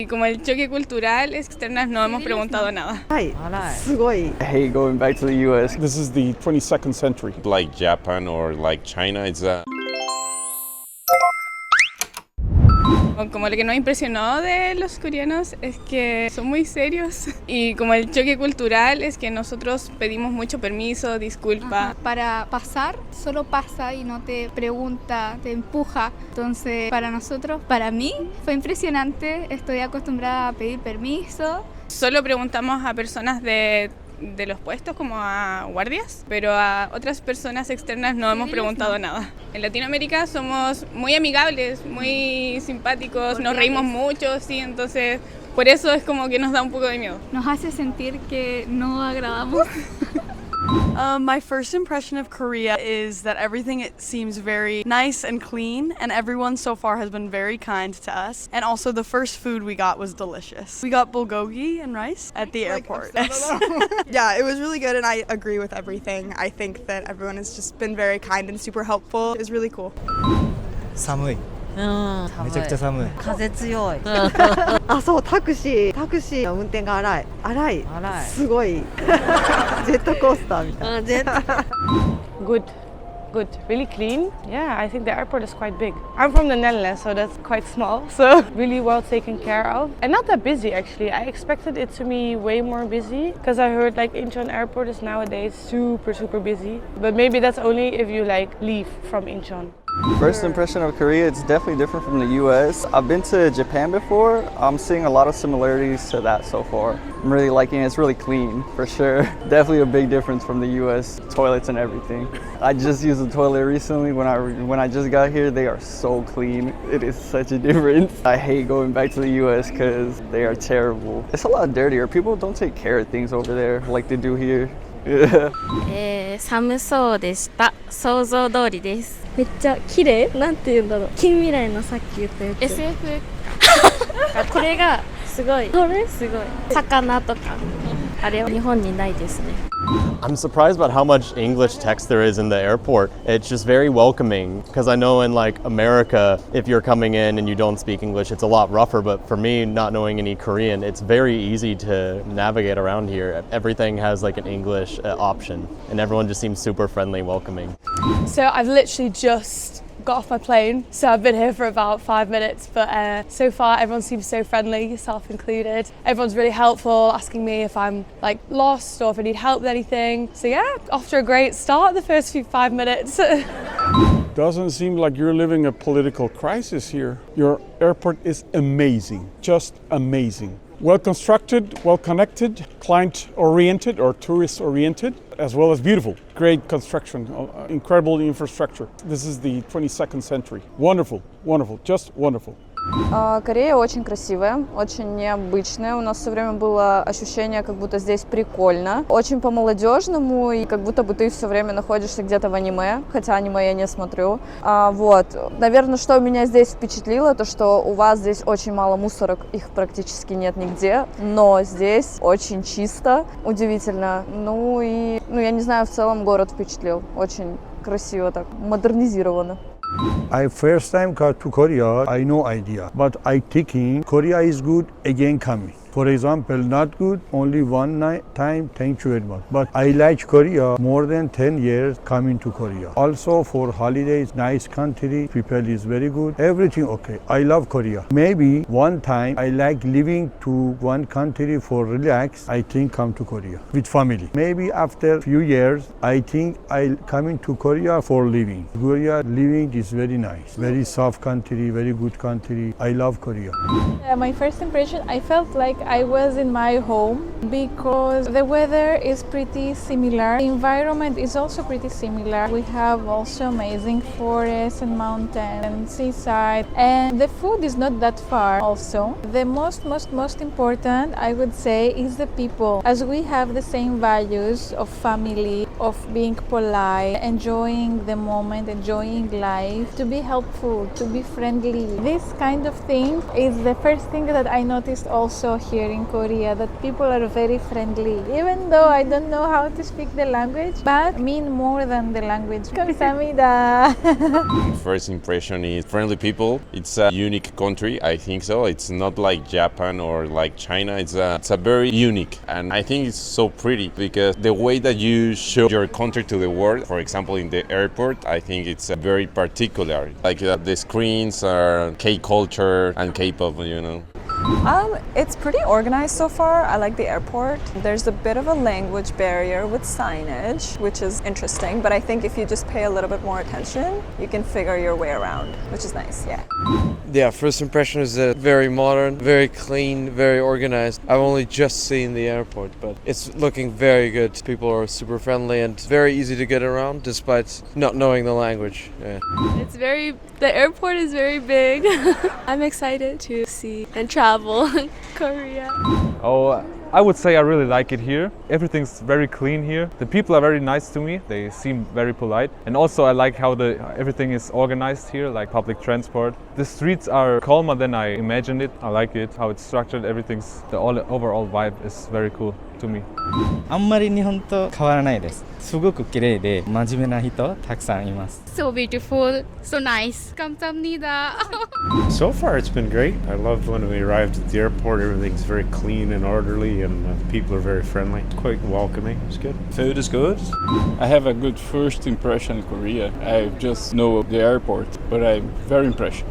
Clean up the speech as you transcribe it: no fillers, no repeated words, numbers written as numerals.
Y como el choque cultural externas no hemos preguntado nada. はい、すごい。 I hate going back to the U.S. This is the 22nd century. Like Japan or like China, it's Como lo que nos impresionó de los coreanos es que son muy serios y como el choque cultural es que nosotros pedimos mucho permiso, disculpa. Para pasar, solo pasa y no te pregunta, te empuja. Entonces, para nosotros, para mí, fue impresionante. Estoy acostumbrada a pedir permiso. Solo preguntamos a personas de los puestos como a guardias, pero a otras personas externas no hemos preguntado nada. En Latinoamérica somos muy amigables, muy simpáticos, nos reímos mucho, sí, entonces por eso es como que nos da un poco de miedo. Nos hace sentir que no agradamos. My first impression of Korea is that everything it seems very nice and clean, and everyone so far has been very kind to us. And also the first food we got was delicious. We got bulgogi and rice at the airport. Yeah, it was really good and I agree with everything. I think that everyone has just been very kind and super helpful. It was really cool. 寒い。めちゃくちゃ寒い。風強い。あ、そう、タクシーの運転が荒い。すごい。ジェットコースターみたいな。Good, really clean. Yeah, I think the airport is quite big. I'm from the Netherlands, so that's quite small. So really well taken care of. And not that busy actually. I expected it to be way more busy because I heard like Incheon airport is nowadays super busy. But maybe that's only if you like leave from Incheon. First impression of Korea, it's definitely different from the U.S. I've been to Japan before. I'm seeing a lot of similarities to that so far. I'm really liking it. It's really clean, for sure. Definitely a big difference from the U.S. toilets and everything. I just used the toilet recently when I just got here. They are so clean. It is such a difference. I hate going back to the U.S. because they are terrible. It's a lot dirtier. People don't take care of things over there like they do here. 寒そうでした。想像通りです。めっちゃ綺麗。なんて言うんだろう。近未来のさっき言ったやつ。SF これがすごい。これすごい。魚とか。あれは日本にないですね。I'm surprised about how much English text there is in the airport. It's just very welcoming because I know in like America, if you're coming in and you don't speak English, it's a lot rougher. But for me, not knowing any Korean, it's very easy to navigate around here. Everything has like an English option and everyone just seems super friendly, welcoming. So I've literally just got off my plane, so I've been here for about 5 minutes, but so far everyone seems so friendly, yourself included. Everyone's really helpful, asking me if I'm like lost or if I need help with anything. So yeah, off to a great start the first 5 minutes. Doesn't seem like you're living a political crisis here. Your airport is amazing, just amazing. Well constructed, well connected, client oriented or tourist oriented, as well as beautiful. Great construction, incredible infrastructure. This is the 22nd century. Wonderful, just wonderful. Корея очень красивая, очень необычная. У нас все время было ощущение, как будто здесь прикольно. Очень по-молодежному, и как будто бы ты все время находишься где-то в аниме, хотя аниме я не смотрю. Наверное, что меня здесь впечатлило, то что у вас здесь очень мало мусорок, их практически нет нигде, но здесь очень чисто, удивительно. Я не знаю, в целом город впечатлил. Очень красиво так, модернизировано. I first time got to Korea, I no idea, but I thinking Korea is good again coming. For example, not good, only one time, thank you very much. But I like Korea more than 10 years coming to Korea. Also for holidays, nice country, people is very good, everything okay. I love Korea. Maybe one time I like living to one country for relax, I think come to Korea with family. Maybe after few years, I think I coming to Korea for living. Korea living is very nice, very soft country, very good country. I love Korea. My first impression, I felt like I was in my home because the weather is pretty similar. The environment is also pretty similar. We have also amazing forests and mountains and seaside, and the food is not that far also. The most important, I would say, is the people, as we have the same values of family, of being polite, enjoying the moment, enjoying life, to be helpful, to be friendly. This kind of thing is the first thing that I noticed also here in Korea that people are very friendly. Even though I don't know how to speak the language, but mean more than the language. 감사합니다. First impression is friendly people. It's a unique country, I think so. It's not like Japan or like China. It's a very unique, and I think it's so pretty because the way that you show your country to the world, for example in the airport, I think it's very particular. Like the screens are K-culture and K-pop, you know. It's pretty organized so far. I like the airport. There's a bit of a language barrier with signage, which is interesting, but I think if you just pay a little bit more attention, you can figure your way around, which is nice, yeah. Yeah, first impression is very modern, very clean, very organized. I've only just seen the airport, but it's looking very good. People are super friendly and very easy to get around despite not knowing the language. Yeah. The airport is very big. I'm excited to see and travel Korea. Oh, I would say I really like it here. Everything's very clean here. The people are very nice to me. They seem very polite. And also I like how everything is organized here, like public transport. The streets are calmer than I imagined it. I like it, how it's structured. The overall vibe is very cool to me. あんまり日本と変わらないです。すごく綺麗で真面目な人たくさんいます。 So beautiful, so nice. 감사합니다. So far it's been great. I loved when we arrived at the airport. Everything's very clean and orderly and people are very friendly. Quite welcoming. It's good. Food is good. I have a good first impression in Korea. I just know the airport, but I'm very impressed.